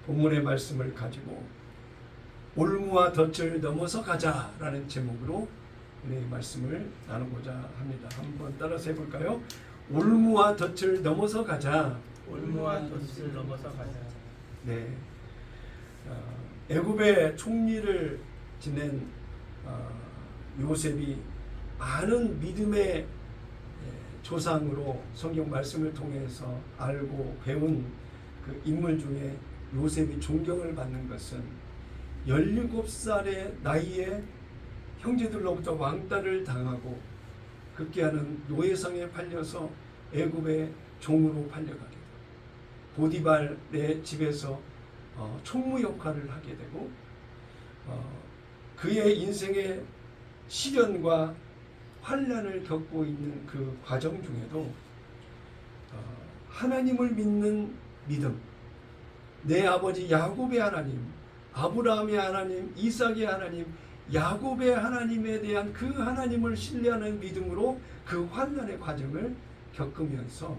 본문의 말씀을 가지고 올무와 덫을 넘어서 가자라는 제목으로 네, 말씀을 나누고자 합니다. 한번 따라서 해볼까요? 올무와 덫을 넘어서 가자. 올무와 덫을 넘어서 가자. 네, 애굽의 총리를 지낸 요셉이 많은 믿음의 조상으로 성경 말씀을 통해서 알고 배운 그 인물 중에 요셉이 존경을 받는 것은 17살의 나이에 형제들로부터 왕따를 당하고 급기야는 노예상에 팔려서 애굽의 종으로 팔려가게 되고 보디발의 집에서 총무 역할을 하게 되고 그의 인생의 시련과 환난을 겪고 있는 그 과정 중에도 하나님을 믿는 믿음, 내 아버지 야곱의 하나님, 아브라함의 하나님, 이삭의 하나님, 야곱의 하나님에 대한 그 하나님을 신뢰하는 믿음으로 그 환난의 과정을 겪으면서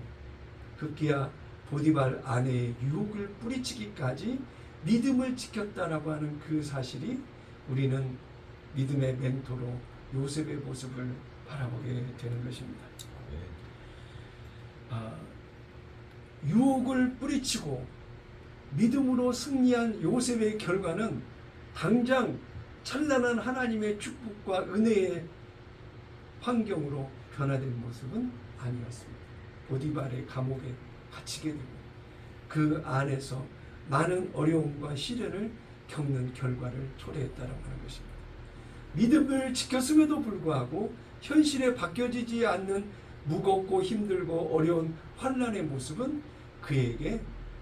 급기야 보디발 아내의 유혹을 뿌리치기까지 믿음을 지켰다라고 하는 그 사실이 우리는 믿음의 멘토로 요셉의 모습을 바라보게 되는 것입니다. 유혹을 뿌리치고 믿음으로 승리한 요셉의 결과는 당장 찬란한 하나님의 축복과 은혜의 환경으로 변화된 모습은 아니었습니다. 보디발의 감옥에 갇히게 되고 그 안에서 많은 어려움과 시련을 겪는 결과를 초래했다라고 하는 것입니다. 믿음을 지켰음에도 불구하고 현실에 바뀌어지지 않는 무겁고 힘들고 어려운 환난의 모습은 그에게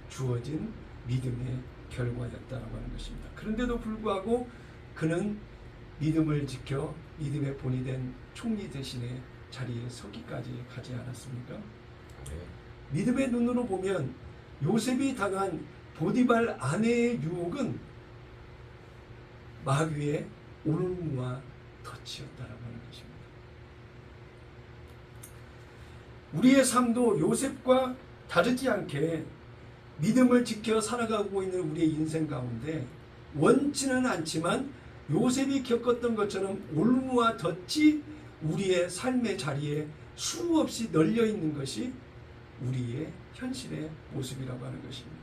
주어진 믿음의 결과였다라고 하는 것입니다. 그런데도 불구하고 그는 믿음을 지켜 믿음의 본이 된 총리 대신에 자리에 서기까지 가지 않았습니까? 믿음의 눈으로 보면 요셉이 당한 보디발 아내의 유혹은 마귀의 올무와 덫이었다라고 하는 것입니다. 우리의 삶도 요셉과 다르지 않게 믿음을 지켜 살아가고 있는 우리의 인생 가운데 원치는 않지만 요셉이 겪었던 것처럼 올무와 덫이 우리의 삶의 자리에 수없이 널려 있는 것이 우리의 현실의 모습이라고 하는 것입니다.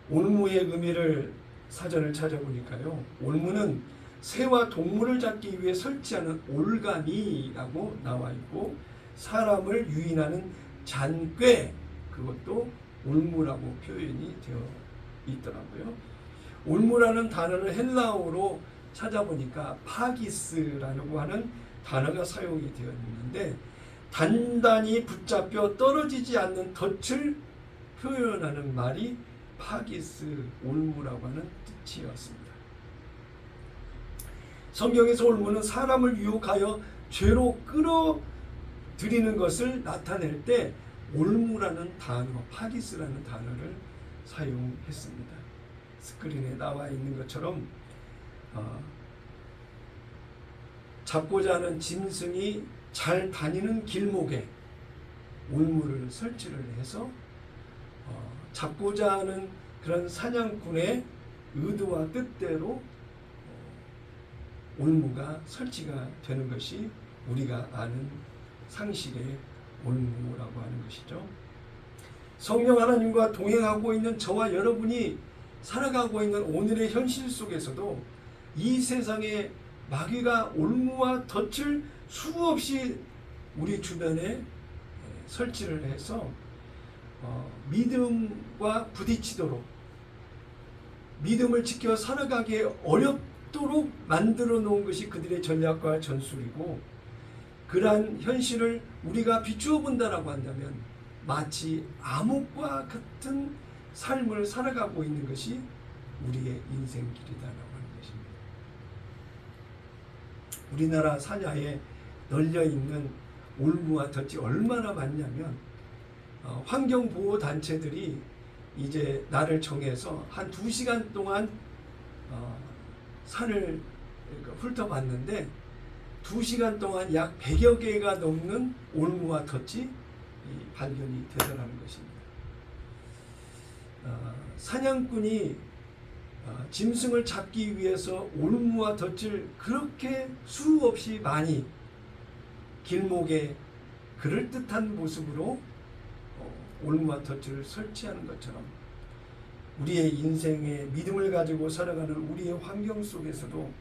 올무의 의미를 사전을 찾아보니까요, 올무는 새와 동물을 잡기 위해 설치하는 올가미라고 나와 있고 사람을 유인하는 잔꾀, 그것도 올무라고 표현이 되어 있더라고요. 올무라는 단어를 헬라어로 찾아보니까 파기스라고 하는 단어가 사용이 되어 있는데 단단히 붙잡혀 떨어지지 않는 덫을 표현하는 말이 파기스 올무라고 하는 뜻이었습니다. 성경에서 올무는 사람을 유혹하여 죄로 끌어들이는 것을 나타낼 때 올무라는 단어, 파기스라는 단어를 사용했습니다. 스크린에 나와 있는 것처럼 잡고자 하는 짐승이 잘 다니는 길목에 올무를 설치를 해서 잡고자 하는 그런 사냥꾼의 의도와 뜻대로 올무가 설치가 되는 것이 우리가 아는 상식의 올무라고 하는 것이죠. 성령 하나님과 동행하고 있는 저와 여러분이 살아가고 있는 오늘의 현실 속에서도 이 세상에 마귀가 올무와 덫을 수없이 우리 주변에 설치를 해서 믿음과 부딪히도록 믿음을 지켜 살아가기에 어렵도록 만들어 놓은 것이 그들의 전략과 전술이고 그러한 현실을 우리가 비추어 본다라고 한다면 마치 암흑과 같은 삶을 살아가고 있는 것이 우리의 인생길이다라고 하는 것입니다. 우리나라 사냐에 널려있는 올무와 덫이 얼마나 많냐면 환경보호단체들이 이제 날을 정해서 한 2시간 동안 산을 훑어봤는데 2시간 동안 약 100여 개가 넘는 올무와 덫이 발견이 되더라는 것입니다. 사냥꾼이 짐승을 잡기 위해서 올무와 덫을 그렇게 수없이 많이 길목에 그럴듯한 모습으로 올무와 덫을 설치하는 것처럼 우리의 인생의 믿음을 가지고 살아가는 우리의 환경 속에서도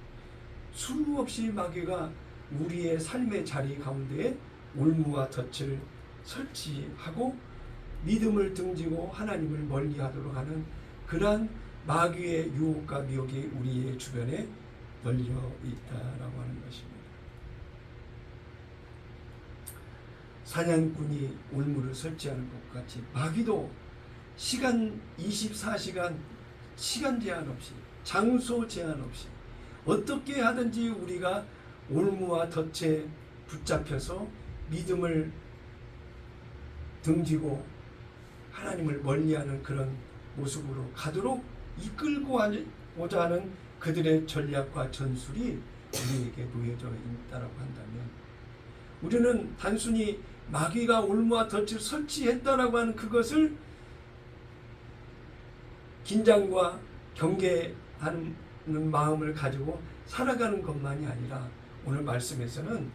수없이 마귀가 우리의 삶의 자리 가운데에 올무와 덫을 설치하고 믿음을 등지고 하나님을 멀리하도록 하는 그러한 마귀의 유혹과 미혹이 우리의 주변에 널려 있다라고 하는 것입니다. 사냥꾼이 올무를 설치하는 것 같이 마귀도 시간 24시간 시간 제한 없이 장소 제한 없이 어떻게 하든지 우리가 올무와 덫에 붙잡혀서 믿음을 등지고 하나님을 멀리하는 그런 모습으로 가도록 이끌고자 하는 그들의 전략과 전술이 우리에게 놓여져 있다고 한다면 우리는 단순히 마귀가 올무와 덫을 설치했다라고 하는 그것을 긴장과 경계하는 마음을 가지고 살아가는 것만이 아니라 오늘 말씀에서는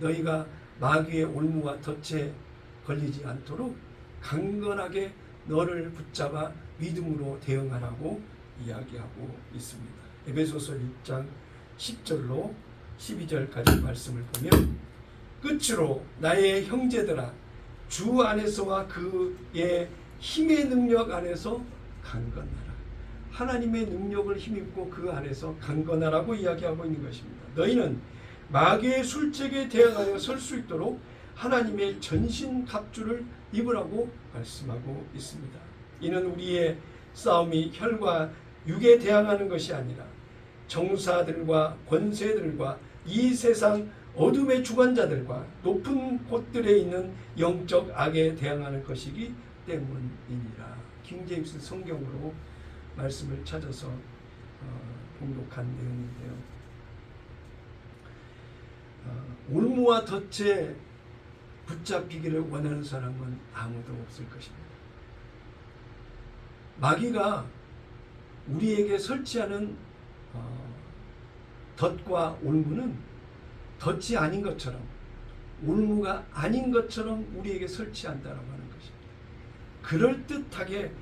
너희가 마귀의 올무와 덫에 걸리지 않도록 강건하게 너를 붙잡아 믿음으로 대응하라고 이야기하고 있습니다. 에베소서 6장 10절로 12절까지 말씀을 보면 끝으로 나의 형제들아 주 안에서와 그의 힘의 능력 안에서 강건하라. 하나님의 능력을 힘입고 그 안에서 강건하라고 이야기하고 있는 것입니다. 너희는 마귀의 술책에 대항하여 설 수 있도록 하나님의 전신 갑주를 입으라고 말씀하고 있습니다. 이는 우리의 싸움이 혈과 육에 대항하는 것이 아니라 정사들과 권세들과 이 세상 어둠의 주관자들과 높은 곳들에 있는 영적 악에 대항하는 것이기 때문이니라. 킹제임스 성경으로 말씀을 찾아서 봉독한 내용인데요. 올무와 덫에 붙잡히기를 원하는 사람은 아무도 없을 것입니다. 마귀가 우리에게 설치하는 덫과 올무는 덫이 아닌 것처럼 올무가 아닌 것처럼 우리에게 설치한다라고 하는 것입니다. 그럴듯하게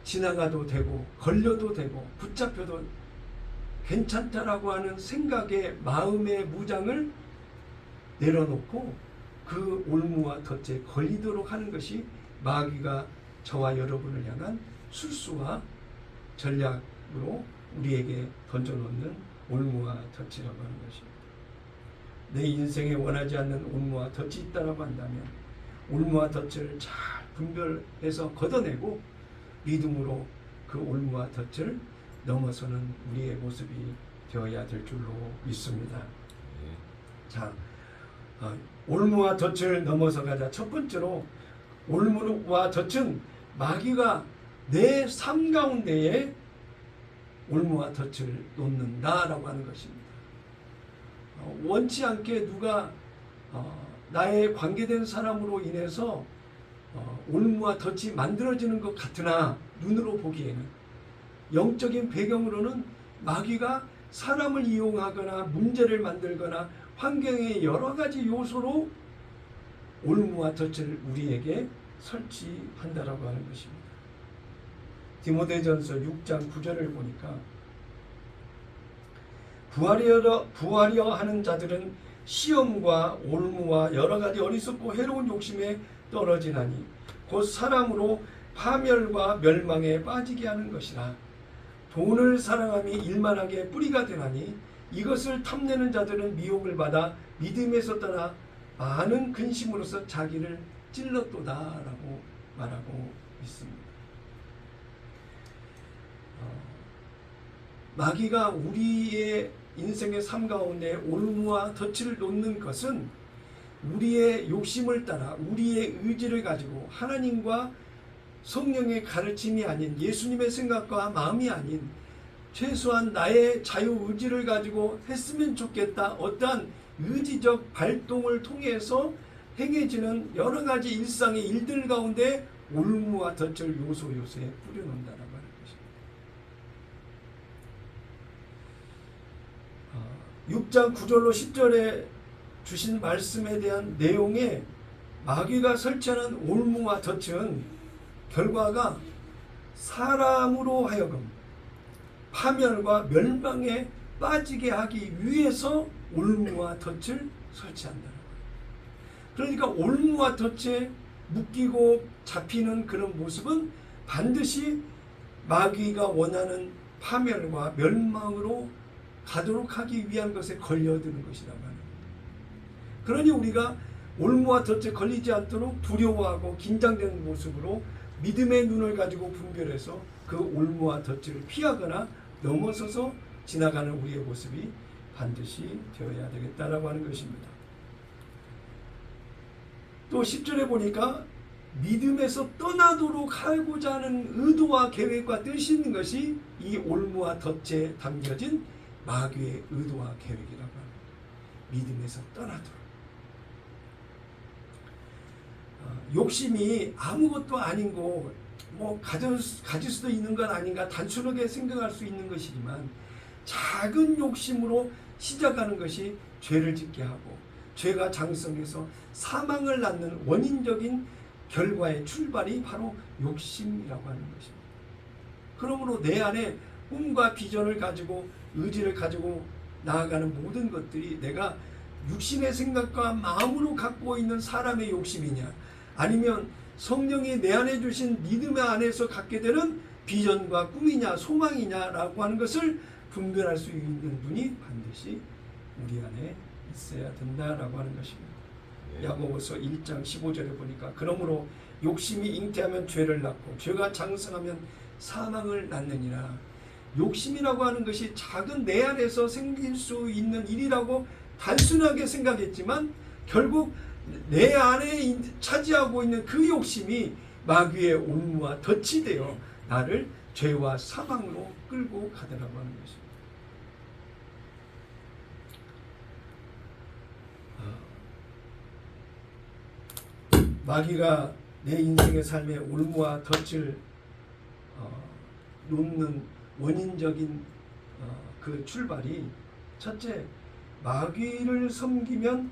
지나가도 되고 걸려도 되고 붙잡혀도 괜찮다라고 하는 생각의 마음의 무장을 내려놓고 그 올무와 덫에 걸리도록 하는 것이 마귀가 저와 여러분을 향한 술수와 전략으로 우리에게 던져놓는 올무와 덫이라고 하는 것입니다. 내 인생에 원하지 않는 올무와 덫이 있다고 한다면 올무와 덫을 잘 분별해서 걷어내고 믿음으로 그 올무와 덫을 넘어서는 우리의 모습이 되어야 될 줄로 믿습니다. 자, 올무와 덫을 넘어서 가자. 첫 번째로 올무와 덫은 마귀가 내 삶 가운데에 올무와 덫을 놓는다라고 하는 것입니다. 원치 않게 누가 나의 관계된 사람으로 인해서 올무와 덫이 만들어지는 것 같으나 눈으로 보기에는 영적인 배경으로는 마귀가 사람을 이용하거나 문제를 만들거나 환경의 여러 가지 요소로 올무와 덫을 우리에게 설치한다라고 하는 것입니다. 디모데전서 6장 9절을 보니까 부하려 하는 자들은 시험과 올무와 여러 가지 어리석고 해로운 욕심에 떨어지나니 곧 사람으로 파멸과 멸망에 빠지게 하는 것이라. 돈을 사랑함이 일만하게 뿌리가 되나니 이것을 탐내는 자들은 미혹을 받아 믿음에서 떠나 많은 근심으로서 자기를 찔렀도다라고 말하고 있습니다. 마귀가 우리의 인생의 삶 가운데 올무와 덫을 놓는 것은 우리의 욕심을 따라 우리의 의지를 가지고 하나님과 성령의 가르침이 아닌 예수님의 생각과 마음이 아닌 최소한 나의 자유의지를 가지고 했으면 좋겠다 어떠한 의지적 발동을 통해서 행해지는 여러 가지 일상의 일들 가운데 올무와 덫을 요소요소에 뿌려놓는다라고 하는 것입니다. 6장 9절로 10절에 주신 말씀에 대한 내용에 마귀가 설치하는 올무와 덫은 결과가 사람으로 하여금 파멸과 멸망에 빠지게 하기 위해서 올무와 덫을 설치한다. 그러니까 올무와 덫에 묶이고 잡히는 그런 모습은 반드시 마귀가 원하는 파멸과 멸망으로 가도록 하기 위한 것에 걸려드는 것이라고 하는 겁니다. 그러니 우리가 올무와 덫에 걸리지 않도록 두려워하고 긴장되는 모습으로 믿음의 눈을 가지고 분별해서 그 올무와 덫을 피하거나 넘어서서 지나가는 우리의 모습이 반드시 되어야 되겠다라고 하는 것입니다. 또 10절에 보니까 믿음에서 떠나도록 하고자 하는 의도와 계획과 뜻이 있는 것이 이 올무와 덫에 담겨진 마귀의 의도와 계획이라고 합니다. 믿음에서 떠나도록. 욕심이 아무것도 아닌 거 가질 수도 있는 건 아닌가 단순하게 생각할 수 있는 것이지만 작은 욕심으로 시작하는 것이 죄를 짓게 하고 죄가 장성해서 사망을 낳는 원인적인 결과의 출발이 바로 욕심이라고 하는 것입니다. 그러므로 내 안에 꿈과 비전을 가지고 의지를 가지고 나아가는 모든 것들이 내가 육신의 생각과 마음으로 갖고 있는 사람의 욕심이냐 아니면 성령이 내 안에 주신 믿음의 안에서 갖게 되는 비전과 꿈이냐 소망이냐라고 하는 것을 분별할 수 있는 분이 반드시 우리 안에 있어야 된다라고 하는 것입니다. 야고보서 1장 15절에 보니까 그러므로 욕심이 잉태하면 죄를 낳고 죄가 장성하면 사망을 낳느니라. 욕심이라고 하는 것이 작은 내 안에서 생길 수 있는 일이라고 단순하게 생각했지만 결국 내 안에 차지하고 있는 그 욕심이 마귀의 올무와 덫이 되어 나를 죄와 사망으로 끌고 가더라고 하는 것입니다. 마귀가 내 인생의 삶에 올무와 덫을 놓는 원인적인 그 출발이 첫째, 마귀를 섬기면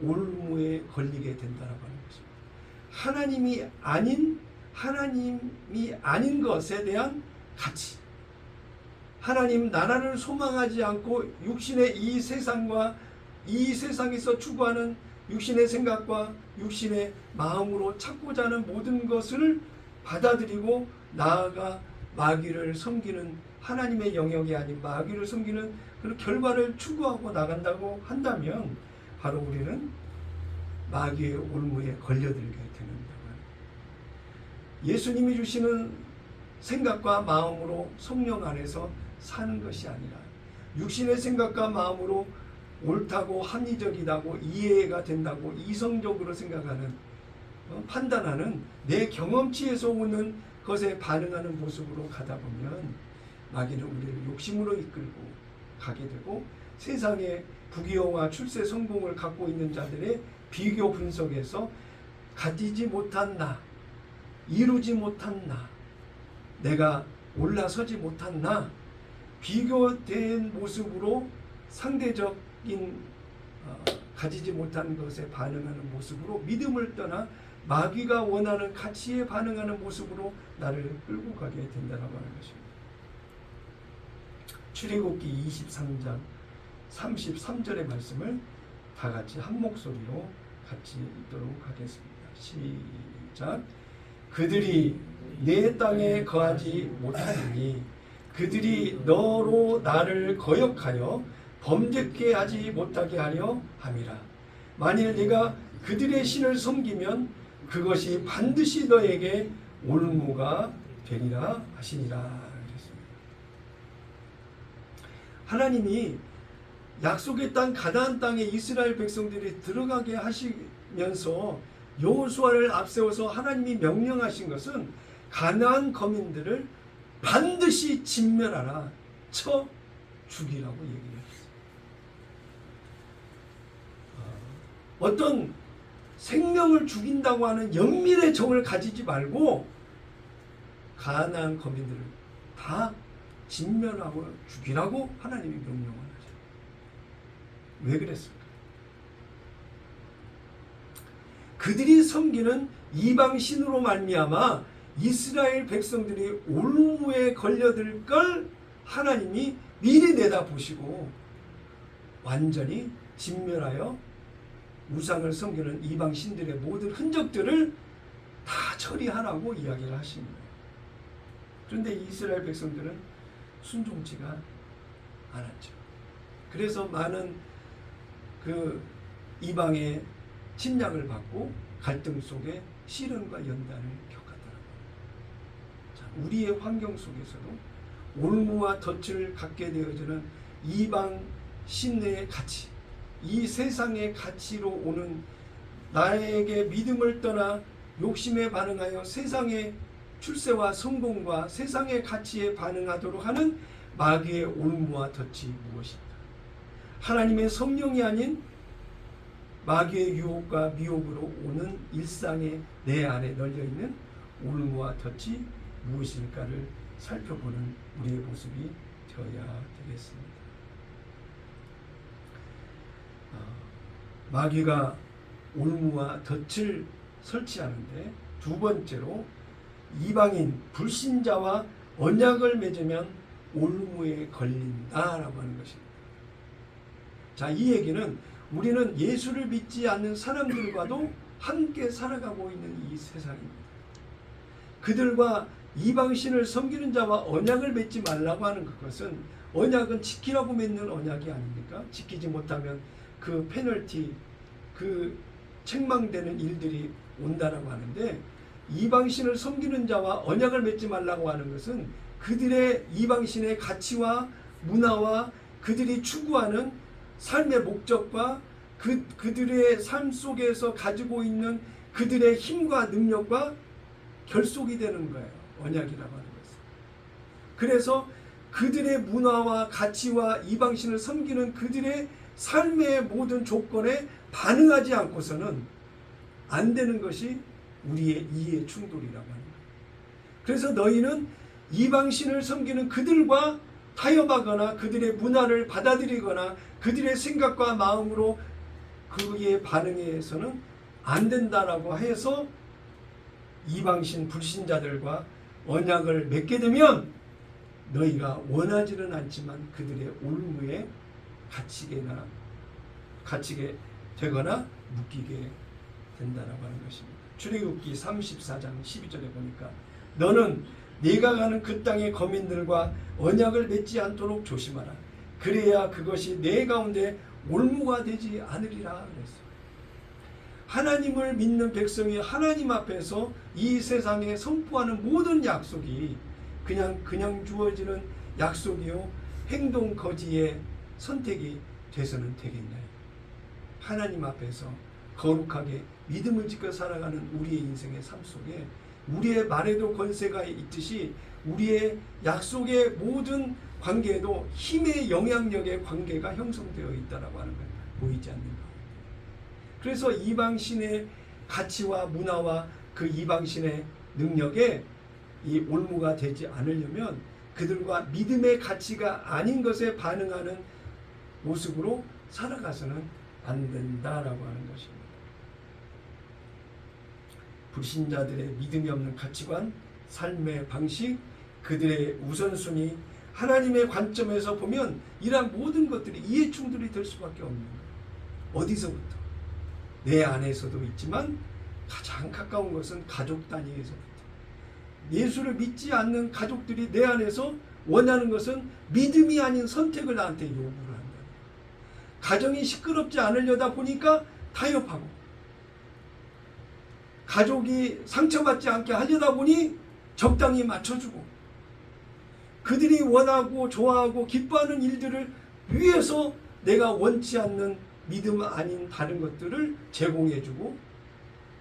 올무에 걸리게 된다라고 하는 것입니다. 하나님이 아닌 것에 대한 가치, 하나님 나라를 소망하지 않고 육신의 이 세상과 이 세상에서 추구하는 육신의 생각과 육신의 마음으로 찾고자 하는 모든 것을 받아들이고 나아가 마귀를 섬기는 하나님의 영역이 아닌 마귀를 섬기는 그런 결과를 추구하고 나간다고 한다면 바로 우리는 마귀의 올무에 걸려들게 되는 거예요. 예수님이 주시는 생각과 마음으로 성령 안에서 사는 것이 아니라 육신의 생각과 마음으로 옳다고 합리적이다고 이해가 된다고 이성적으로 생각하는 판단하는 내 경험치에서 오는 것에 반응하는 모습으로 가다 보면 마귀는 우리를 욕심으로 이끌고 가게 되고 세상의 부귀영화 출세 성공을 갖고 있는 자들의 비교 분석에서 가지지 못한 나, 이루지 못한 나, 내가 올라서지 못한 나, 비교된 모습으로 상대적인 가지지 못한 것에 반응하는 모습으로 믿음을 떠나 마귀가 원하는 가치에 반응하는 모습으로 나를 끌고 가게 된다고 하는 것입니다. 출애굽기 23장 33절의 말씀을 다 같이 한 목소리로 같이 읽도록 하겠습니다. 시작. 그들이 내 땅에 거하지 못하니 그들이 너로 나를 거역하여 범죄케 하지 못하게 하려 함이라. 만일 네가 그들의 신을 섬기면 그것이 반드시 너에게 올무가 되리라 하시니라. 그랬습니다. 하나님이 약속의 땅 가나안 땅에 이스라엘 백성들이 들어가게 하시면서 여호수아를 앞세워서 하나님이 명령하신 것은 가나안 거민들을 반드시 진멸하라, 쳐 죽이라고 얘기했어요. 어떤 생명을 죽인다고 하는 영밀의 정을 가지지 말고 가나안 거민들을 다 진멸하고 죽이라고 하나님이 명령을 하죠. 왜 그랬을까? 그들이 섬기는 이방 신으로 말미암아 이스라엘 백성들이 올무에 걸려들 걸 하나님이 미리 내다보시고 완전히 진멸하여 우상을 섬기는 이방 신들의 모든 흔적들을 다 처리하라고 이야기를 하십니다. 그런데 이스라엘 백성들은 순종치가 않았죠. 그래서 많은 그 이방의 침략을 받고 갈등 속에 시련과 연단을 겪었더라고요. 자, 우리의 환경 속에서도 올무와 덫을 갖게 되어지는 이방 신의 가치, 이 세상의 가치로 오는 나에게 믿음을 떠나 욕심에 반응하여 세상의 출세와 성공과 세상의 가치에 반응하도록 하는 마귀의 올무와 덫이 무엇인가? 하나님의 성령이 아닌 마귀의 유혹과 미혹으로 오는 일상의 내 안에 널려있는 올무와 덫이 무엇일까를 살펴보는 우리의 모습이 되어야 되겠습니다. 마귀가 올무와 덫을 설치하는데 두 번째로 이방인 불신자와 언약을 맺으면 올무에 걸린다라고 하는 것입니다. 자, 이 얘기는 우리는 예수를 믿지 않는 사람들과도 함께 살아가고 있는 이 세상입니다. 그들과 이방신을 섬기는 자와 언약을 맺지 말라고 하는 그것은 언약은 지키라고 맺는 언약이 아닙니까? 지키지 못하면 그 페널티, 그 책망되는 일들이 온다라고 하는데 이방신을 섬기는 자와 언약을 맺지 말라고 하는 것은 그들의 이방신의 가치와 문화와 그들이 추구하는 삶의 목적과 그들의 삶 속에서 가지고 있는 그들의 힘과 능력과 결속이 되는 거예요. 언약이라고 하는 것은. 그래서 그들의 문화와 가치와 이방신을 섬기는 그들의 삶의 모든 조건에 반응하지 않고서는 안 되는 것이 우리의 이해 충돌이라고 하는 거예요. 그래서 너희는 이방신을 섬기는 그들과 타협하거나 그들의 문화를 받아들이거나 그들의 생각과 마음으로 그에 반응해서는 안 된다라고 해서 이방신 불신자들과 언약을 맺게 되면 너희가 원하지는 않지만 그들의 올무에 갇히게 되거나 묶이게 된다라고 하는 것입니다. 출애굽기 34장 12절에 보니까 너는 네가 가는 그 땅의 거민들과 언약을 맺지 않도록 조심하라. 그래야 그것이 내 가운데 올무가 되지 않으리라 그랬어요. 하나님을 믿는 백성이 하나님 앞에서 이 세상에 선포하는 모든 약속이 그냥 주어지는 약속이요 행동 거지의 선택이 돼서는 되겠나요? 하나님 앞에서 거룩하게 믿음을 지켜 살아가는 우리의 인생의 삶 속에 우리의 말에도 권세가 있듯이 우리의 약속의 모든 관계에도 힘의 영향력의 관계가 형성되어 있다라고 하는 걸 보이지 않는가. 그래서 이방신의 가치와 문화와 그 이방신의 능력에 이 올무가 되지 않으려면 그들과 믿음의 가치가 아닌 것에 반응하는 모습으로 살아가서는 안 된다라고 하는 것입니다. 불신자들의 믿음이 없는 가치관, 삶의 방식, 그들의 우선순위, 하나님의 관점에서 보면 이러한 모든 것들이 이해충돌이 될 수밖에 없는 거예요. 어디서부터? 내 안에서도 있지만 가장 가까운 것은 가족 단위에서부터. 예수를 믿지 않는 가족들이 내 안에서 원하는 것은 믿음이 아닌 선택을 나한테 요구를 한다. 가정이 시끄럽지 않으려다 보니까 타협하고 가족이 상처받지 않게 하려다 보니 적당히 맞춰주고 그들이 원하고 좋아하고 기뻐하는 일들을 위해서 내가 원치 않는 믿음 아닌 다른 것들을 제공해주고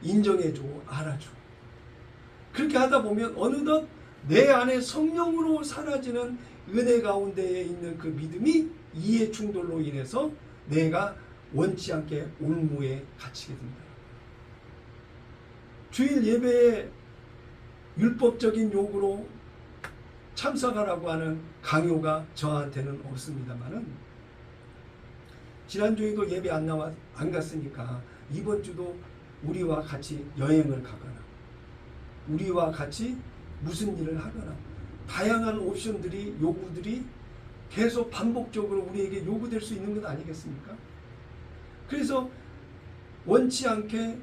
인정해주고 알아주고 그렇게 하다 보면 어느덧 내 안에 성령으로 사라지는 은혜 가운데에 있는 그 믿음이 이해 충돌로 인해서 내가 원치 않게 올무에 갇히게 된다. 주일 예배에 율법적인 요구로 참석하라고 하는 강요가 저한테는 없습니다만은 지난주에도 예배 안 갔으니까 이번 주도 우리와 같이 여행을 가거나 우리와 같이 무슨 일을 하거나 다양한 옵션들이 요구들이 계속 반복적으로 우리에게 요구될 수 있는 것 아니겠습니까? 그래서 원치 않게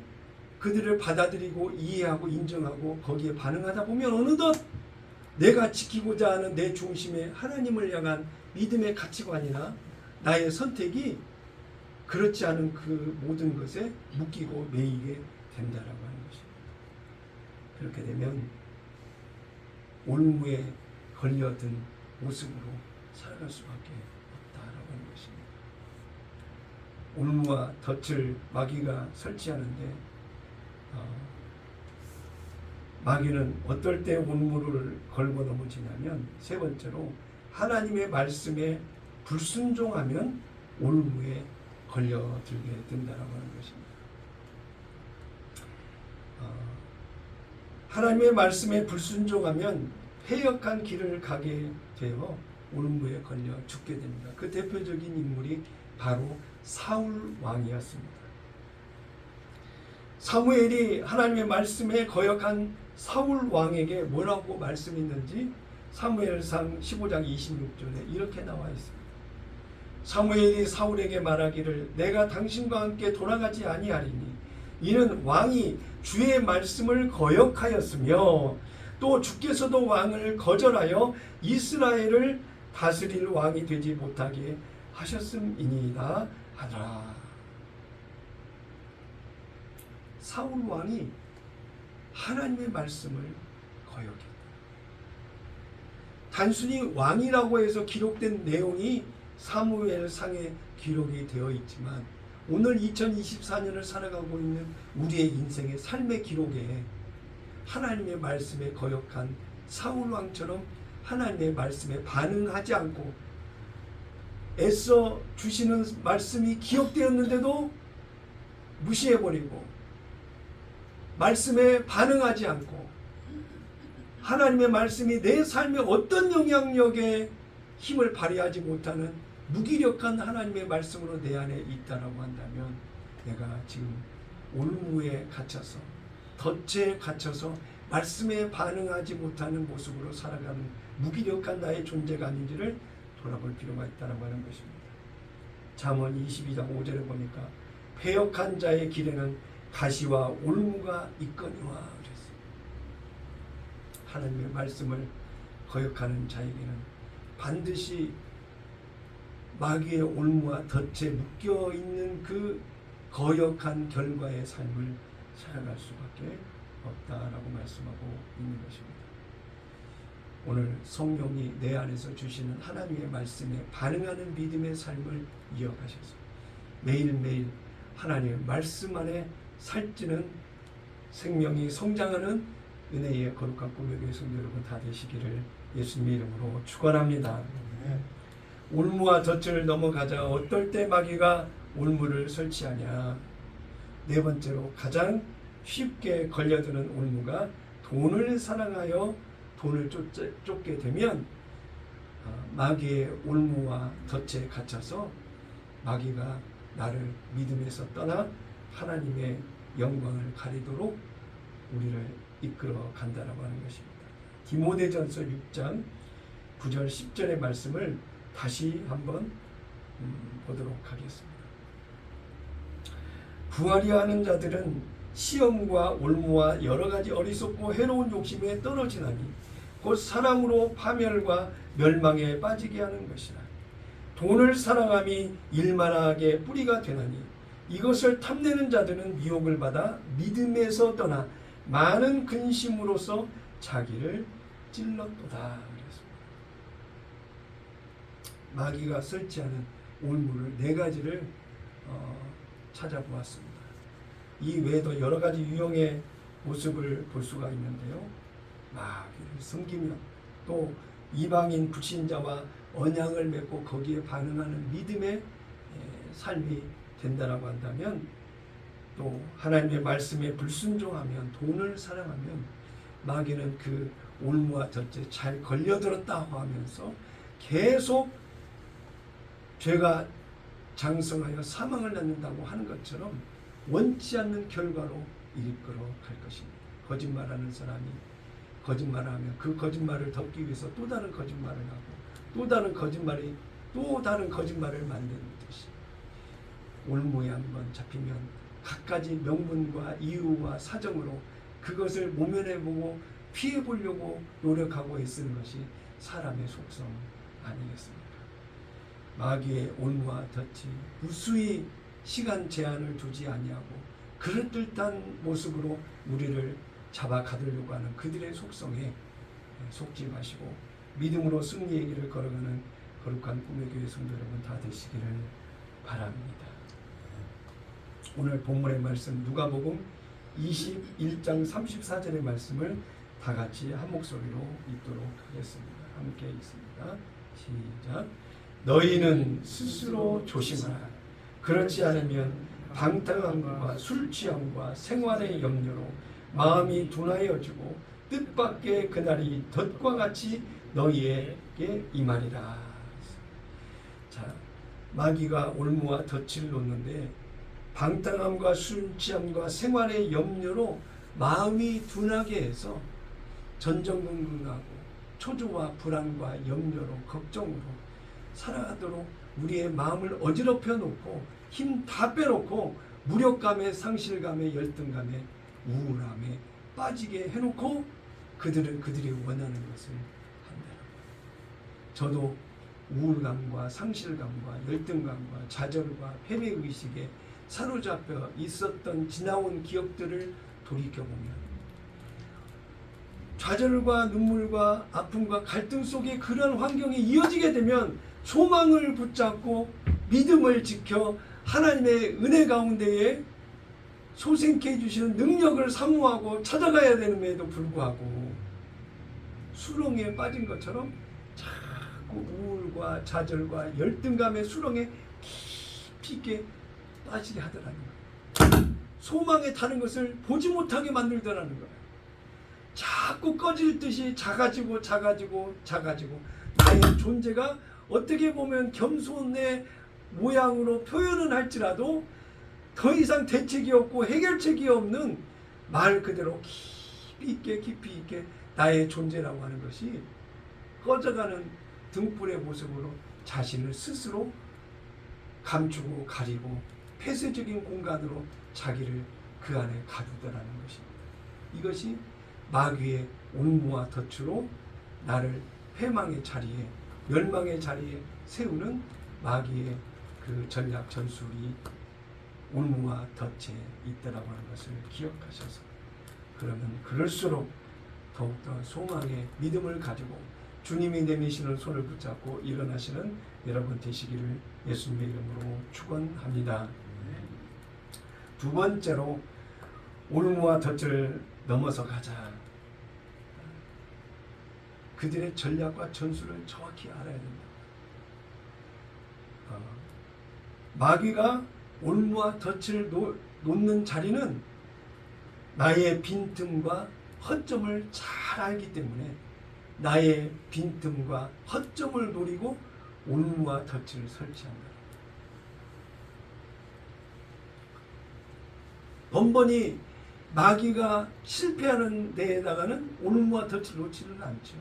그들을 받아들이고 이해하고 인정하고 거기에 반응하다 보면 어느덧 내가 지키고자 하는 내 중심의 하나님을 향한 믿음의 가치관이나 나의 선택이 그렇지 않은 그 모든 것에 묶이고 매이게 된다라고 하는 것입니다. 그렇게 되면 올무에 걸려든 모습으로 살아갈 수밖에 없다라고 하는 것입니다. 올무와 덫을 마귀가 설치하는데 마귀는 어떨 때 올무를 걸고 넘어지냐면 세 번째로 하나님의 말씀에 불순종하면 올무에 걸려들게 된다라고 하는 것입니다. 하나님의 말씀에 불순종하면 패역한 길을 가게 되어 올무에 걸려 죽게 됩니다. 그 대표적인 인물이 바로 사울 왕이었습니다. 사무엘이 하나님의 말씀에 거역한 사울 왕에게 뭐라고 말씀했는지 사무엘상 15장 26절에 이렇게 나와 있습니다. 사무엘이 사울에게 말하기를 내가 당신과 함께 돌아가지 아니하리니 이는 왕이 주의 말씀을 거역하였으며 또 주께서도 왕을 거절하여 이스라엘을 다스릴 왕이 되지 못하게 하셨음이니이다 하더라. 사울 왕이 하나님의 말씀을 거역했다. 단순히 왕이라고 해서 기록된 내용이 사무엘상에 기록이 되어 있지만 오늘 2024년을 살아가고 있는 우리의 인생의 삶의 기록에 하나님의 말씀에 거역한 사울 왕처럼 하나님의 말씀에 반응하지 않고 애써 주시는 말씀이 기억되었는데도 무시해버리고 말씀에 반응하지 않고 하나님의 말씀이 내 삶의 어떤 영향력에 힘을 발휘하지 못하는 무기력한 하나님의 말씀으로 내 안에 있다라고 한다면 내가 지금 올무에 갇혀서 덫에 갇혀서 말씀에 반응하지 못하는 모습으로 살아가는 무기력한 나의 존재가 아닌지를 돌아볼 필요가 있다고 하는 것입니다. 잠언 22장 5절에 보니까 패역한 자의 길에는 가시와 올무가 있거니와 그랬어요. 하나님의 말씀을 거역하는 자에게는 반드시 마귀의 올무와 덫에 묶여있는 그 거역한 결과의 삶을 살아갈 수밖에 없다라고 말씀하고 있는 것입니다. 오늘 성령이 내 안에서 주시는 하나님의 말씀에 반응하는 믿음의 삶을 이어가셔서 매일매일 하나님의 말씀 안에 살찌는 생명이 성장하는 은혜의 거룩한 꿈의 교회 성도 여러분 다 되시기를 예수님의 이름으로 축원합니다. 올무와 덫을 넘어가자 어떨 때 마귀가 올무를 설치하냐. 네 번째로 가장 쉽게 걸려드는 올무가 돈을 사랑하여 돈을 쫓게 되면 마귀의 올무와 덫에 갇혀서 마귀가 나를 믿음에서 떠나 하나님의 영광을 가리도록 우리를 이끌어 간다라고 하는 것입니다. 디모데전서 6장 9절 10절의 말씀을 다시 한번 보도록 하겠습니다. 부하려 하는 자들은 시험과 올무와 여러 가지 어리석고 해로운 욕심에 떨어지나니 곧 사랑으로 파멸과 멸망에 빠지게 하는 것이라. 돈을 사랑함이 일만하게 뿌리가 되나니 이것을 탐내는 자들은 미혹을 받아 믿음에서 떠나 많은 근심으로써 자기를 찔렀도다. 마귀가 설치하는 올무를 네 가지를 찾아보았습니다. 이 외에도 여러 가지 유형의 모습을 볼 수가 있는데요. 마귀를 섬기며 또 이방인 불신자와 언약을 맺고 거기에 반응하는 믿음의 삶이 된다라고 한다면 또 하나님의 말씀에 불순종하면, 돈을 사랑하면 마귀는 그 올무와 덫에 잘 걸려들었다고 하면서 계속 죄가 장성하여 사망을 낳는다고 하는 것처럼 원치 않는 결과로 이끌어 갈 것입니다. 거짓말하는 사람이 거짓말을 하면 그 거짓말을 덮기 위해서 또 다른 거짓말을 하고 또 다른 거짓말을 만드는 듯이 올무에 한번 잡히면 갖가지 명분과 이유와 사정으로 그것을 모면해보고 피해보려고 노력하고 애쓰는 것이 사람의 속성 아니겠습니까? 마귀의 올무와 덫이 무수히 시간 제한을 두지 아니하고 그럴듯한 모습으로 우리를 잡아 가두려고 하는 그들의 속성에 속지 마시고 믿음으로 승리의 길을 걸어가는 거룩한 꿈의 교회 성도 여러분 다 되시기를 바랍니다. 오늘 본문의 말씀 누가복음 21장 34절의 말씀을 다 같이 한 목소리로 읽도록 하겠습니다. 함께 읽습니다. 시작. 너희는 스스로 조심하라. 그렇지 않으면 방탕함과 술 취함과 생활의 염려로 마음이 둔하여지고 뜻밖의 그날이 덫과 같이 너희에게 임하리라. 자, 마귀가 올무와 덫을 놓는데 방탕함과 술 취함과 생활의 염려로 마음이 둔하게 해서 전전긍긍하고 초조와 불안과 염려로 걱정으로 살아가도록 우리의 마음을 어지럽혀 놓고 힘 다 빼놓고 무력감에 상실감에 열등감에 우울함에 빠지게 해놓고 그들이 원하는 것을 한다. 저도 우울감과 상실감과 열등감과 좌절과 패배의식에 사로잡혀 있었던 지나온 기억들을 돌이켜보면 좌절과 눈물과 아픔과 갈등 속에 그런 환경이 이어지게 되면 소망을 붙잡고 믿음을 지켜 하나님의 은혜 가운데에 소생케 해주시는 능력을 사모하고 찾아가야 되는데도 불구하고 수렁에 빠진 것처럼 자꾸 우울과 좌절과 열등감의 수렁에 깊이 있게 빠지게 하더라는 거예요. 소망에 타는 것을 보지 못하게 만들더라는 거예요. 자꾸 꺼질 듯이 작아지고 나의 존재가 어떻게 보면 겸손의 모양으로 표현은 할지라도 더 이상 대책이 없고 해결책이 없는 말 그대로 깊이 있게 나의 존재라고 하는 것이 꺼져가는 등불의 모습으로 자신을 스스로 감추고 가리고 폐쇄적인 공간으로 자기를 그 안에 가두더라는 것입니다. 이것이 마귀의 올무와 덫으로 나를 패망의 자리에 멸망의 자리에 세우는 마귀의 그 전략 전술이 올무와 덫에 있다라고 하는 것을 기억하셔서 그러면 그럴수록 더욱더 소망의 믿음을 가지고 주님이 내미시는 손을 붙잡고 일어나시는 여러분 되시기를 예수님의 이름으로 축원합니다. 두 번째로 올무와 덫을 넘어서 가자. 그들의 전략과 전술을 정확히 알아야 된다. 마귀가 올무와 덫을 놓는 자리는 나의 빈틈과 허점을 잘 알기 때문에 나의 빈틈과 허점을 노리고 올무와 덫을 설치한다. 번번이 마귀가 실패하는 데에다가는 올무와 덫을 놓지는 않죠.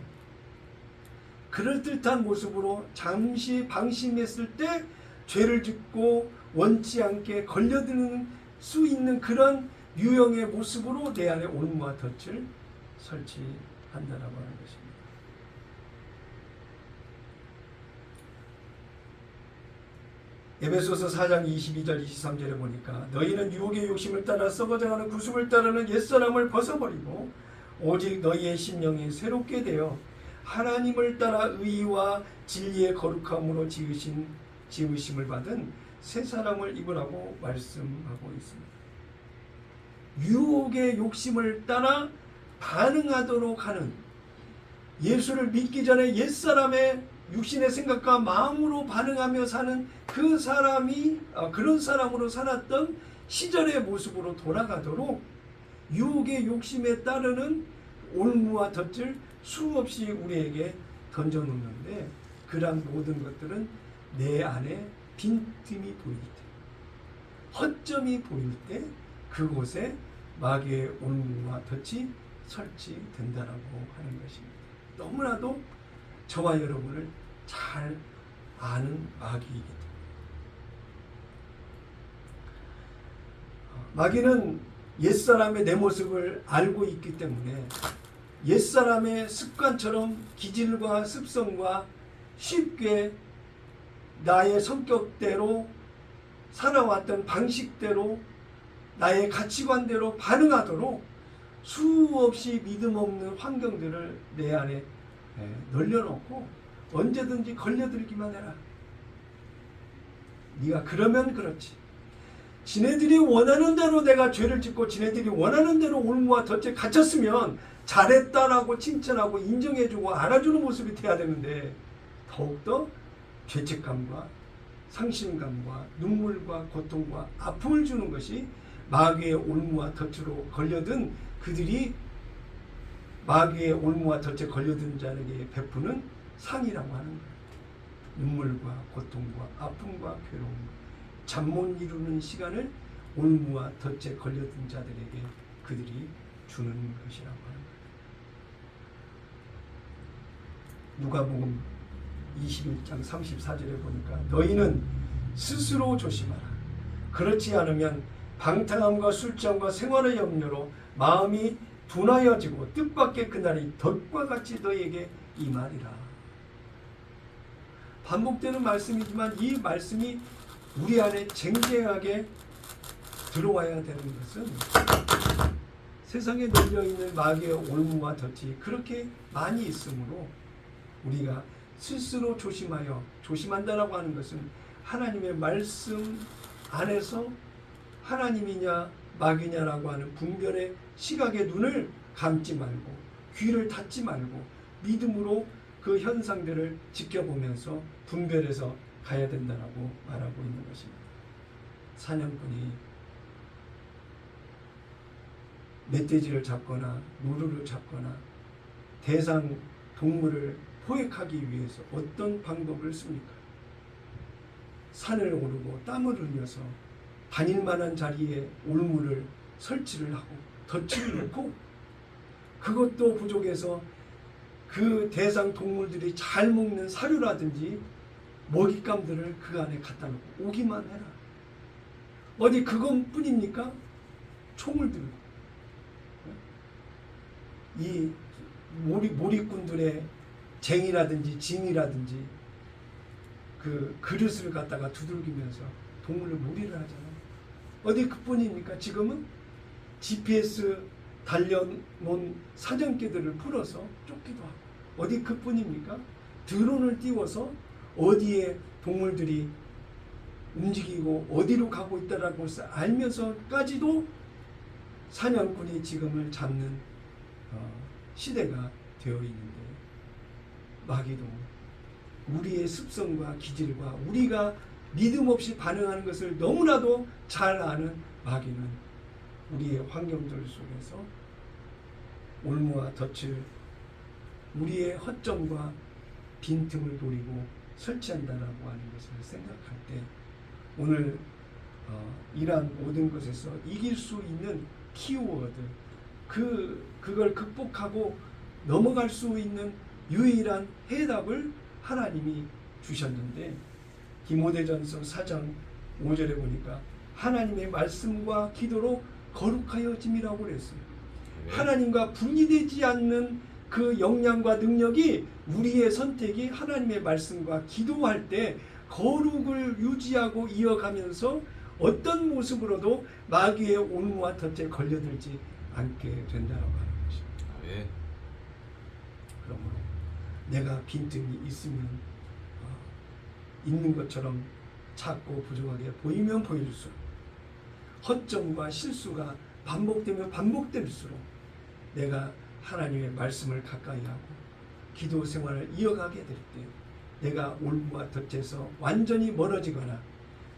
그럴듯한 모습으로 잠시 방심했을 때 죄를 짓고 원치 않게 걸려드는 수 있는 그런 유형의 모습으로 내 안에 올무와 덫을 설치한다라고 하는 것입니다. 에베소서 4장 22절 23절에 보니까 너희는 유혹의 욕심을 따라 썩어져가는 구습을 따르는 옛사람을 벗어버리고 오직 너희의 심령이 새롭게 되어 하나님을 따라 의와 진리의 거룩함으로 지으심을 받은 새 사람을 입으라고 말씀하고 있습니다. 유혹의 욕심을 따라 반응하도록 하는 예수를 믿기 전에 옛사람의 육신의 생각과 마음으로 반응하며 사는 그 사람이 그런 사람으로 살았던 시절의 모습으로 돌아가도록 유혹의 욕심에 따르는 올무와 덫을 수없이 우리에게 던져놓는데, 그러한 모든 것들은 내 안에 빈틈이 보일 때, 허점이 보일 때 그곳에 마귀의 올무와 덫이 설치된다라고 하는 것입니다. 너무나도 저와 여러분을 잘 아는 마귀이기 때문에. 마귀는 옛사람의 내 모습을 알고 있기 때문에 옛사람의 습관처럼 기질과 습성과 쉽게 나의 성격대로 살아왔던 방식대로 나의 가치관대로 반응하도록 수없이 믿음 없는 환경들을 내 안에 널려놓고 언제든지 걸려들기만 해라. 네가 그러면 그렇지. 지네들이 원하는 대로 내가 죄를 짓고 지네들이 원하는 대로 올무와 덫에 갇혔으면 잘했다라고 칭찬하고 인정해주고 알아주는 모습이 돼야 되는데, 더욱더 죄책감과 상심감과 눈물과 고통과 아픔을 주는 것이 마귀의 올무와 덫으로 걸려든 그들이 마귀의 올무와 덫에 걸려든 자에게 베푸는 상이라고 하는 거예요. 눈물과 고통과 아픔과 괴로움, 잠 못 이루는 시간을 올무와 덫에 걸려든 자들에게 그들이 주는 것이라고 하는 거예요. 누가복음 21장 34절에 보니까 너희는 스스로 조심하라. 그렇지 않으면 방탕함과 술취함과 생활의 염려로 마음이 둔하여지고 뜻밖의 그날이 덫과 같이 너희에게 임하리라. 반복되는 말씀이지만 이 말씀이 우리 안에 쟁쟁하게 들어와야 되는 것은, 세상에 널려있는 마귀의 올무와 덫이 그렇게 많이 있으므로 우리가 스스로 조심한다라고 하는 것은 하나님의 말씀 안에서 하나님이냐 마귀냐라고 하는 분별의 시각의 눈을 감지 말고 귀를 닫지 말고 믿음으로 그 현상들을 지켜보면서 분별해서 가야 된다라고 말하고 있는 것입니다. 사냥꾼이 멧돼지를 잡거나 누루를 잡거나 대상 동물을 포획하기 위해서 어떤 방법을 씁니까? 산을 오르고 땀을 흘려서 다닐 만한 자리에 올무를 설치를 하고 덫을 놓고, 그것도 부족해서 그 대상 동물들이 잘 먹는 사료라든지 먹잇감들을 그 안에 갖다 놓고 오기만 해라. 어디 그것뿐입니까? 총을 들고 이 몰입꾼들의 쟁이라든지 징이라든지 그 그릇을 갖다가 두들기면서 동물을 무리를 하잖아요. 어디 그뿐입니까? 지금은 GPS 달려놓은 사정기들을 풀어서 쫓기도 하고, 어디 그뿐입니까? 드론을 띄워서 어디에 동물들이 움직이고 어디로 가고 있다라고 알면서까지도 사냥꾼이 지금을 잡는 시대가 되어 있는데, 마귀도 우리의 습성과 기질과 우리가 믿음 없이 반응하는 것을 너무나도 잘 아는 마귀는 우리의 환경들 속에서 올무와 덫을 우리의 허점과 빈틈을 노리고 설치한다라고 하는 것을 생각할 때, 오늘 이러한 모든 것에서 이길 수 있는 키워드, 그걸 극복하고 넘어갈 수 있는 유일한 해답을 하나님이 주셨는데, 디모데전서 4장 5절에 보니까 하나님의 말씀과 기도로 거룩하여짐이라고 그랬어요. 하나님과 분리되지 않는 그 역량과 능력이, 우리의 선택이 하나님의 말씀과 기도할 때 거룩을 유지하고 이어가면서 어떤 모습으로도 마귀의 올무와 덫에 걸려들지 않게 된다고 하는 것입니다. 그러므로 내가 빈틈이 있으면 있는 것처럼 작고 부족하게 보이면 보일수록, 허점과 실수가 반복되면 반복될수록 내가 하나님의 말씀을 가까이 하고 기도 생활을 이어가게 될 때 내가 올무와 덫에서 완전히 멀어지거나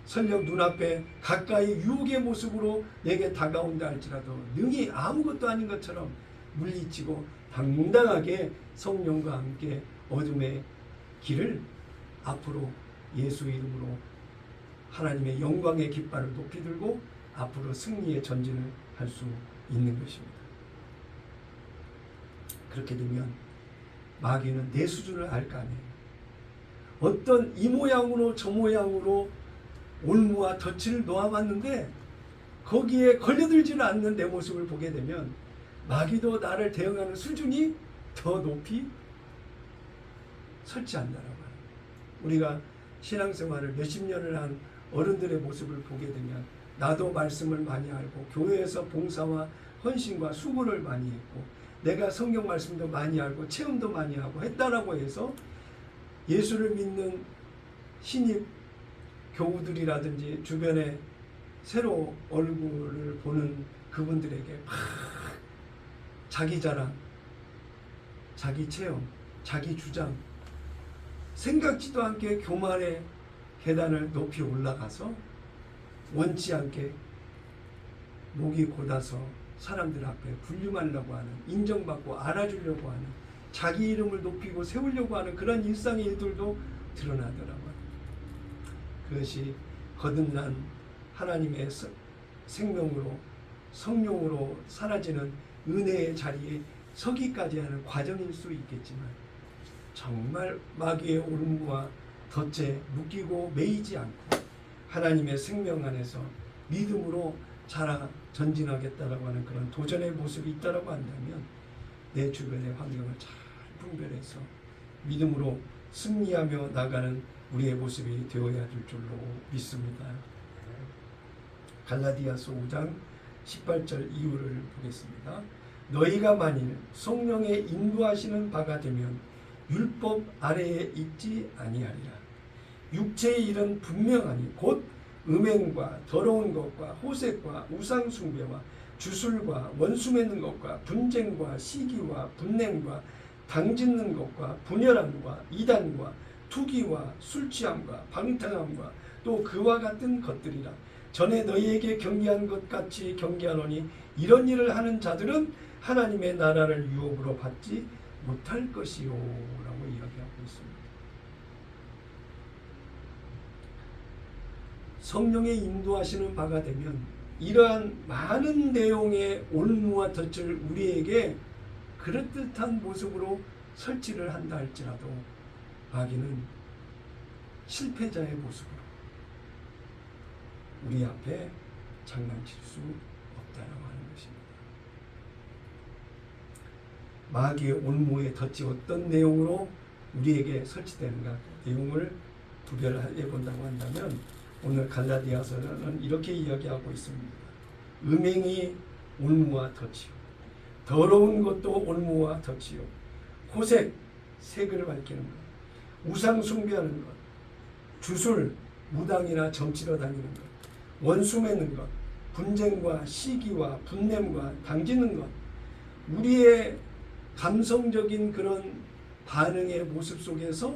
설령 눈앞에 가까이 유혹의 모습으로 내게 다가온다 할지라도 능히 아무것도 아닌 것처럼 물리치고 당당하게 성령과 함께 어둠의 길을 앞으로 예수 이름으로 하나님의 영광의 깃발을 높이 들고 앞으로 승리의 전진을 할 수 있는 것입니다. 그렇게 되면 마귀는 내 수준을 알 거 아니에요. 어떤 이 모양으로 저 모양으로 올무와 덫을 놓아봤는데 거기에 걸려들지는 않는 내 모습을 보게 되면 마귀도 나를 대응하는 수준이 더 높이 설치한다라고 합니다. 우리가 신앙생활을 몇십 년을 한 어른들의 모습을 보게 되면 나도 말씀을 많이 알고 교회에서 봉사와 헌신과 수고를 많이 했고 내가 성경 말씀도 많이 알고 체험도 많이 하고 했다라고 해서 예수를 믿는 신입 교우들이라든지 주변에 새로 얼굴을 보는 그분들에게 막 자기 자랑, 자기 체험, 자기 주장 생각지도 않게 교만의 계단을 높이 올라가서 원치 않게 목이 곧아서 사람들 앞에 군림하려고 하는, 인정받고 알아주려고 하는, 자기 이름을 높이고 세우려고 하는 그런 일상의 일들도 드러나더라고요. 그것이 거듭난 하나님의 생명으로 성령으로 사라지는 은혜의 자리에 서기까지 하는 과정일 수 있겠지만 정말 마귀의 올무와 덫에 묶이고 매이지 않고 하나님의 생명 안에서 믿음으로 자라 전진하겠다라고 하는 그런 도전의 모습이 있다라고 한다면 내 주변의 환경을 잘 분별해서 믿음으로 승리하며 나가는 우리의 모습이 되어야 될 줄로 믿습니다. 갈라디아서 5장 18절 이후를 보겠습니다. 너희가 만일 성령의 인도하시는 바가 되면 율법 아래에 있지 아니하리라. 육체의 일은 분명하니 곧 음행과 더러운 것과 호색과 우상숭배와 주술과 원수 맺는 것과 분쟁과 시기와 분냄과 당짓는 것과 분열함과 이단과 투기와 술취함과 방탕함과 또 그와 같은 것들이라. 전에 너희에게 경계한 것 같이 경계하노니 이런 일을 하는 자들은 하나님의 나라를 유업으로 받지 못할 것이요 라고 이야기하고 있습니다. 성령의 인도하시는 바가 되면 이러한 많은 내용의 올무와 덫을 우리에게 그럴듯한 모습으로 설치를 한다 할지라도 마귀는 실패자의 모습으로 우리 앞에 장난칠 수 없다라고 하는 것입니다. 마귀의 올무의 덫이 어떤 내용으로 우리에게 설치되는가 내용을 구별해 본다고 한다면 오늘 갈라디아서는 이렇게 이야기하고 있습니다. 음행이 올무와 덫이요 더러운 것도 올무와 덫이요 호색, 색을 밝히는 것, 우상 숭배하는 것, 주술, 무당이나 점치러 다니는 것, 원수 맺는 것, 분쟁과 시기와 분냄과 당지는 것, 우리의 감성적인 그런 반응의 모습 속에서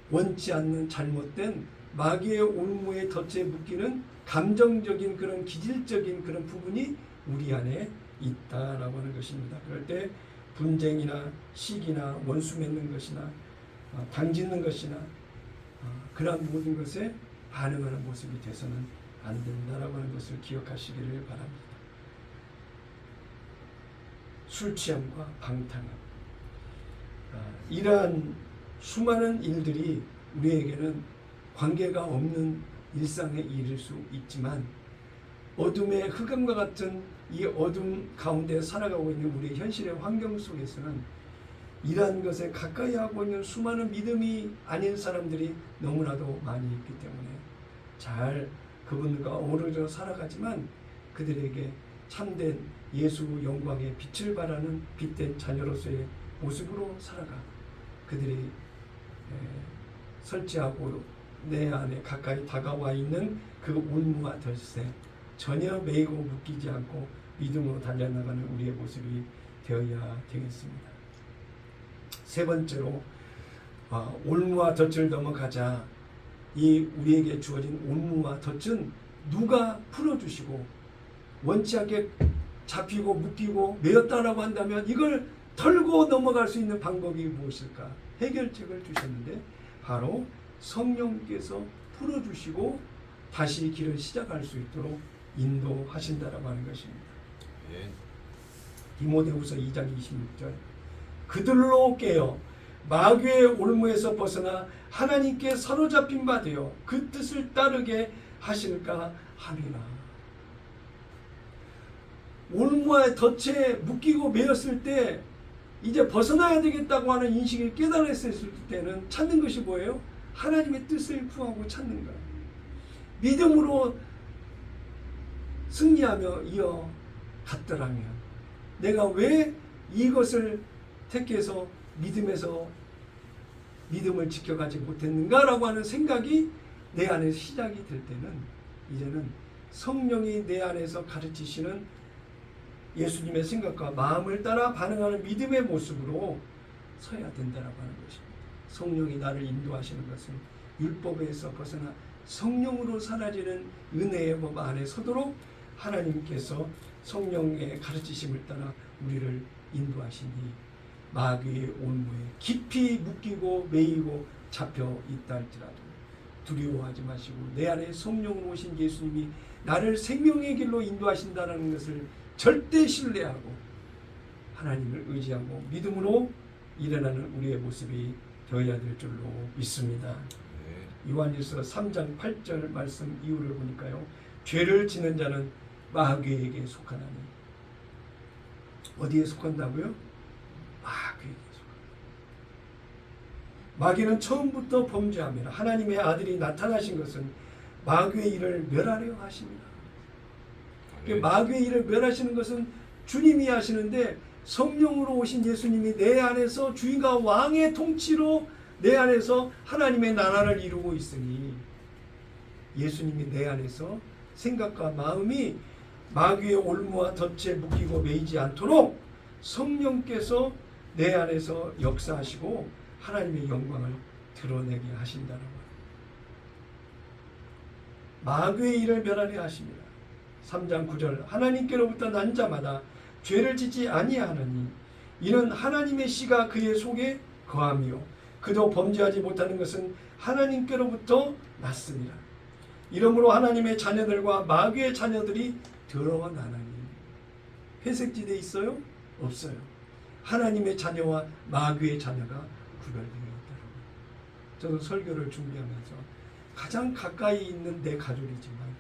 원치 않는 잘못된 마귀의 올무의 덫에 묶이는 감정적인 그런 기질적인 그런 부분이 우리 안에 있다라고 하는 것입니다. 그럴 때 분쟁이나 시기나 원수 맺는 것이나 당짓는 것이나 그러한 모든 것에 반응하는 모습이 돼서는 안 된다라고 하는 것을 기억하시기를 바랍니다. 술 취함과 방탕함 이러한 수많은 일들이 우리에게는 관계가 없는 일상에 이를 수 있지만 어둠의 흑암과 같은 이 어둠 가운데 살아가고 있는 우리의 현실의 환경 속에서는 이러한 것에 가까이 하고 있는 수많은 믿음이 아닌 사람들이 너무나도 많이 있기 때문에 잘 그분들과 어우러져 살아가지만 그들에게 참된 예수 영광의 빛을 발하는 빛된 자녀로서의 모습으로 살아가 그들이 설치하고 내 안에 가까이 다가와 있는 그 올무와 덫에 전혀 매이고 묶이지 않고 믿음으로 달려나가는 우리의 모습이 되어야 되겠습니다. 세 번째로 올무와 덫을 넘어가자 이 우리에게 주어진 온무와 덫은 누가 풀어주시고 원치 않게 잡히고 묶이고 매였다라고 한다면 이걸 털고 넘어갈 수 있는 방법이 무엇일까? 해결책을 주셨는데 바로 성령께서 풀어주시고 다시 길을 시작할 수 있도록 인도하신다라고 하는 것입니다. 예. 디모데후서 2장 26절 그들로 깨어 마귀의 올무에서 벗어나 하나님께 사로잡힌 바 되어 그 뜻을 따르게 하실까 함이라. 올무와 덫에 묶이고 매였을 때 이제 벗어나야 되겠다고 하는 인식을 깨달았을 때는 찾는 것이 뭐예요? 하나님의 뜻을 구하고 찾는 거예요. 믿음으로 승리하며 이어갔더라면 내가 왜 이것을 택해서 믿음에서 믿음을 지켜가지 못했는가라고 하는 생각이 내 안에 시작이 될 때는 이제는 성령이 내 안에서 가르치시는 예수님의 생각과 마음을 따라 반응하는 믿음의 모습으로 서야 된다라고 하는 것입니다. 성령이 나를 인도하시는 것은 율법에서 벗어나 성령으로 사라지는 은혜의 법 안에 서도록 하나님께서 성령의 가르치심을 따라 우리를 인도하시니 마귀의 올무에 깊이 묶이고 매이고 잡혀 있다 할지라도 두려워하지 마시고 내 안에 성령으로 오신 예수님이 나를 생명의 길로 인도하신다는 것을 절대 신뢰하고 하나님을 의지하고 믿음으로 일어나는 우리의 모습이 되어야 될 줄로 믿습니다. 요한일서 3장 8절 말씀 이유를 보니까요. 죄를 지는 자는 마귀에게 속하나니. 어디에 속한다고요? 마귀에게 속한다. 마귀는 처음부터 범죄하며 하나님의 아들이 나타나신 것은 마귀의 일을 멸하려 하십니다. 마귀의 일을 멸하시는 것은 주님이 하시는데 성령으로 오신 예수님이 내 안에서 주인과 왕의 통치로 내 안에서 하나님의 나라를 이루고 있으니 예수님이 내 안에서 생각과 마음이 마귀의 올무와 덫에 묶이고 매이지 않도록 성령께서 내 안에서 역사하시고 하나님의 영광을 드러내게 하신다는 것. 마귀의 일을 멸하려 하십니다. 3장 9절 하나님께로부터 난 자마다 죄를 짓지 아니하느니 이는 하나님의 씨가 그의 속에 거하며 그도 범죄하지 못하는 것은 하나님께로부터 났습니다. 이러므로 하나님의 자녀들과 마귀의 자녀들이 드러나나니 회색지대에 있어요? 없어요. 하나님의 자녀와 마귀의 자녀가 구별되어 있다고. 저도 설교를 준비하면서 가장 가까이 있는 내 가족이지만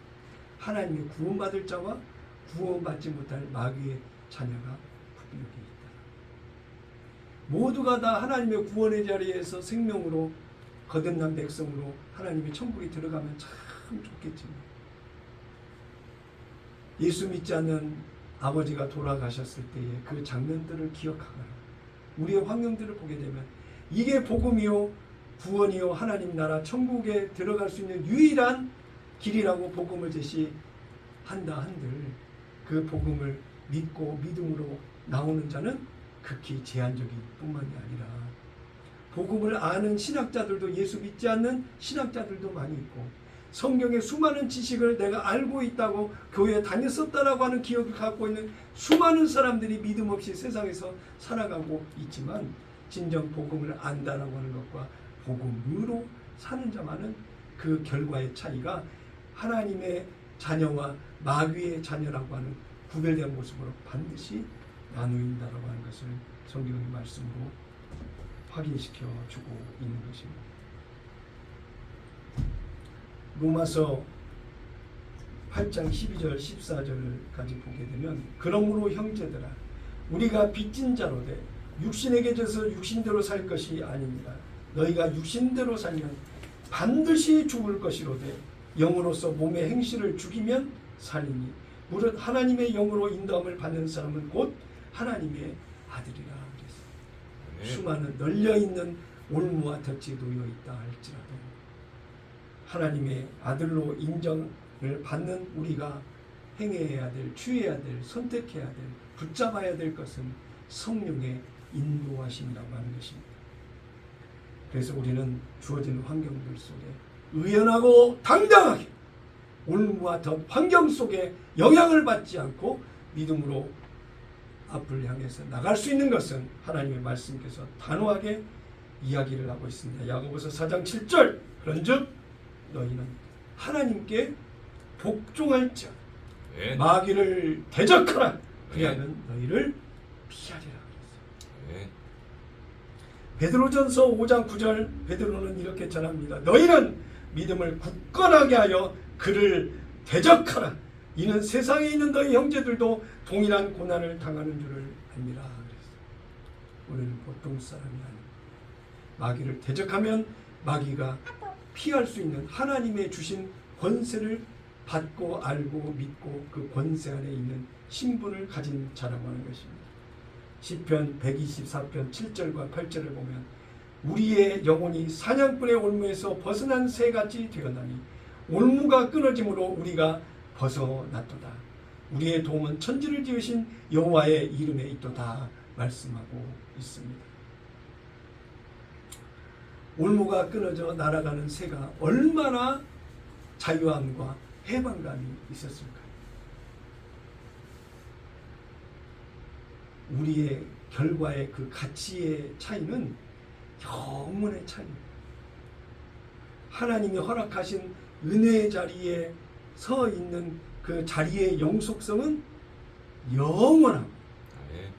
하나님의 구원받을 자와 구원받지 못할 마귀의 자녀가 구별되어 있다. 모두가 다 하나님의 구원의 자리에서 생명으로 거듭난 백성으로 하나님의 천국에 들어가면 참 좋겠지만 예수 믿지 않는 아버지가 돌아가셨을 때의 그 장면들을 기억하거나 우리의 환경들을 보게 되면 이게 복음이요 구원이요 하나님 나라 천국에 들어갈 수 있는 유일한 길이라고 복음을 제시한다 한들 그 복음을 믿고 믿음으로 나오는 자는 극히 제한적일 뿐만이 아니라 복음을 아는 신학자들도 예수 믿지 않는 신학자들도 많이 있고 성경의 수많은 지식을 내가 알고 있다고 교회에 다녔었다라고 하는 기억을 갖고 있는 수많은 사람들이 믿음 없이 세상에서 살아가고 있지만 진정 복음을 안다라고 하는 것과 복음으로 사는 자만은 그 결과의 차이가 하나님의 자녀와 마귀의 자녀라고 하는 구별된 모습으로 반드시 나누인다라고 하는 것을 성경의 말씀으로 확인시켜 주고 있는 것입니다. 로마서 8장 12절 14절까지 보게 되면 그러므로 형제들아 우리가 빚진 자로되 육신에게 져서 육신대로 살 것이 아닙니다. 너희가 육신대로 살면 반드시 죽을 것이로되 영으로서 몸의 행실을 죽이면 살리니 무릇 하나님의 영으로 인도함을 받는 사람은 곧 하나님의 아들이라 그랬어요. 네. 수많은 널려있는 올무와 덫이 놓여 있다 할지라도 하나님의 아들로 인정을 받는 우리가 행해야 될, 취해야 될, 선택해야 될, 붙잡아야 될 것은 성령의 인도하심이라고 하는 것입니다. 그래서 우리는 주어진 환경들 속에 의연하고 당당하게 올무와 더 환경 속에 영향을 받지 않고 믿음으로 앞을 향해서 나갈 수 있는 것은 하나님의 말씀께서 단호하게 이야기를 하고 있습니다. 야고보서 4장 7절 그런즉 너희는 하나님께 복종할지어다 네. 마귀를 대적하라 그리하면 너희를 피하리라 그랬어요. 네. 베드로전서 5장 9절 베드로는 이렇게 전합니다. 너희는 믿음을 굳건하게 하여 그를 대적하라. 이는 세상에 있는 너희 형제들도 동일한 고난을 당하는 줄을 압니다. 그랬어요. 우리는 보통 사람이 아닙니다. 마귀를 대적하면 마귀가 피할 수 있는 하나님의 주신 권세를 받고 알고 믿고 그 권세 안에 있는 신분을 가진 자라고 하는 것입니다. 시편 124편 7절과 8절을 보면 우리의 영혼이 사냥꾼의 올무에서 벗어난 새같이 되었나니 올무가 끊어짐으로 우리가 벗어났도다. 우리의 도움은 천지를 지으신 여호와의 이름에 있도다 말씀하고 있습니다. 올무가 끊어져 날아가는 새가 얼마나 자유함과 해방감이 있었을까요? 우리의 결과의 그 가치의 차이는 영원의 차이입니다. 하나님이 허락하신 은혜의 자리에 서 있는 그 자리의 영속성은 영원합니다. 네.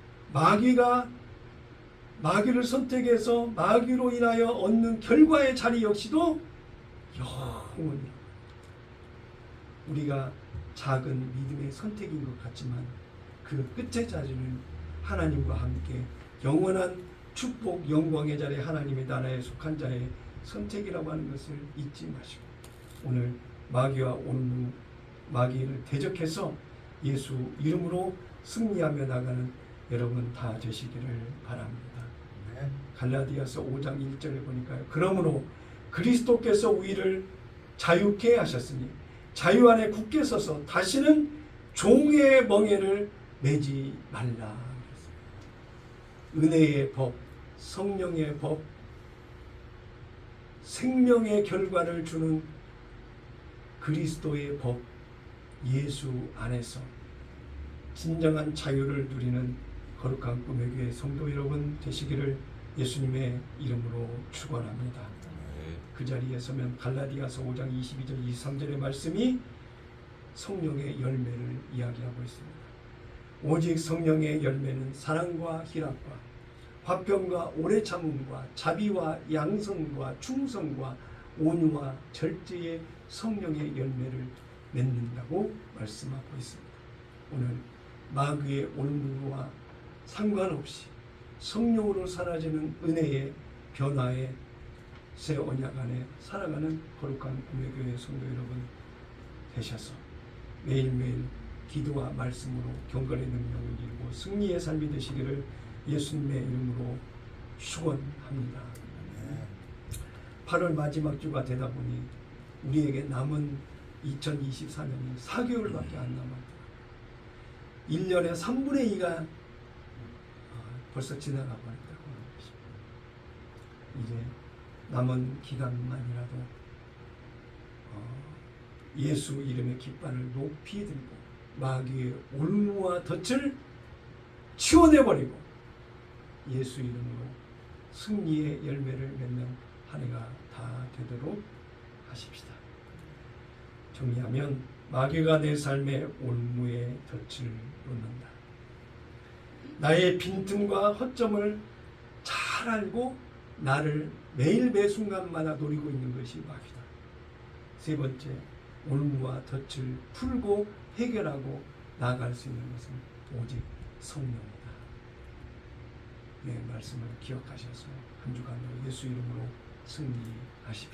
마귀를 선택해서 마귀로 인하여 얻는 결과의 자리 역시도 영원합니다. 우리가 작은 믿음의 선택인 것 같지만 그 끝의 자리는 하나님과 함께 영원한 축복 영광의 자리에 하나님의 나라에 속한 자의 선택이라고 하는 것을 잊지 마시고 오늘 마귀와 올무 마귀를 대적해서 예수 이름으로 승리하며 나가는 여러분 다 되시기를 바랍니다. 네. 갈라디아서 5장 1절에 보니까요. 그러므로 그리스도께서 우리를 자유케 하셨으니 자유 안에 굳게 서서 다시는 종의 멍에를 매지 말라. 은혜의 법, 성령의 법, 생명의 결과를 주는 그리스도의 법, 예수 안에서 진정한 자유를 누리는 거룩한 꿈의 교회 성도 여러분 되시기를 예수님의 이름으로 축원합니다. 네. 그 자리에 서면 갈라디아서 5장 22절 23절의 말씀이 성령의 열매를 이야기하고 있습니다. 오직 성령의 열매는 사랑과 희락과 화평과 오래 참음과 자비와 양선과 충성과 온유와 절제의 성령의 열매를 맺는다고 말씀하고 있습니다. 오늘 마귀의 올무와 상관없이 성령으로 사라지는 은혜의 변화의 새 언약 안에 살아가는 거룩한 꿈의 교회 성도 여러분 되셔서 매일매일 기도와 말씀으로 경건의 능력을 이루고 승리의 삶이 되시기를 예수님의 이름으로 축원합니다. 8월 마지막 주가 되다 보니 우리에게 남은 2024년이 4개월밖에 안 남았다. 1년의 3분의 2가 벌써 지나가고 있다고 하는 것입니다. 이제 남은 기간만이라도 예수 이름의 깃발을 높이 들고 마귀의 올무와 덫을 치워내버리고 예수 이름으로 승리의 열매를 맺는 한 해가 다 되도록 하십시다. 정리하면 마귀가 내 삶의 올무의 덫을 놓는다. 나의 빈틈과 허점을 잘 알고 나를 매일 매 순간마다 노리고 있는 것이 마귀다. 세 번째, 올무와 덫을 풀고 해결하고 나아갈 수 있는 것은 오직 성령이다. 네, 말씀을 기억하셔서 한 주간도 예수 이름으로 승리하십시다.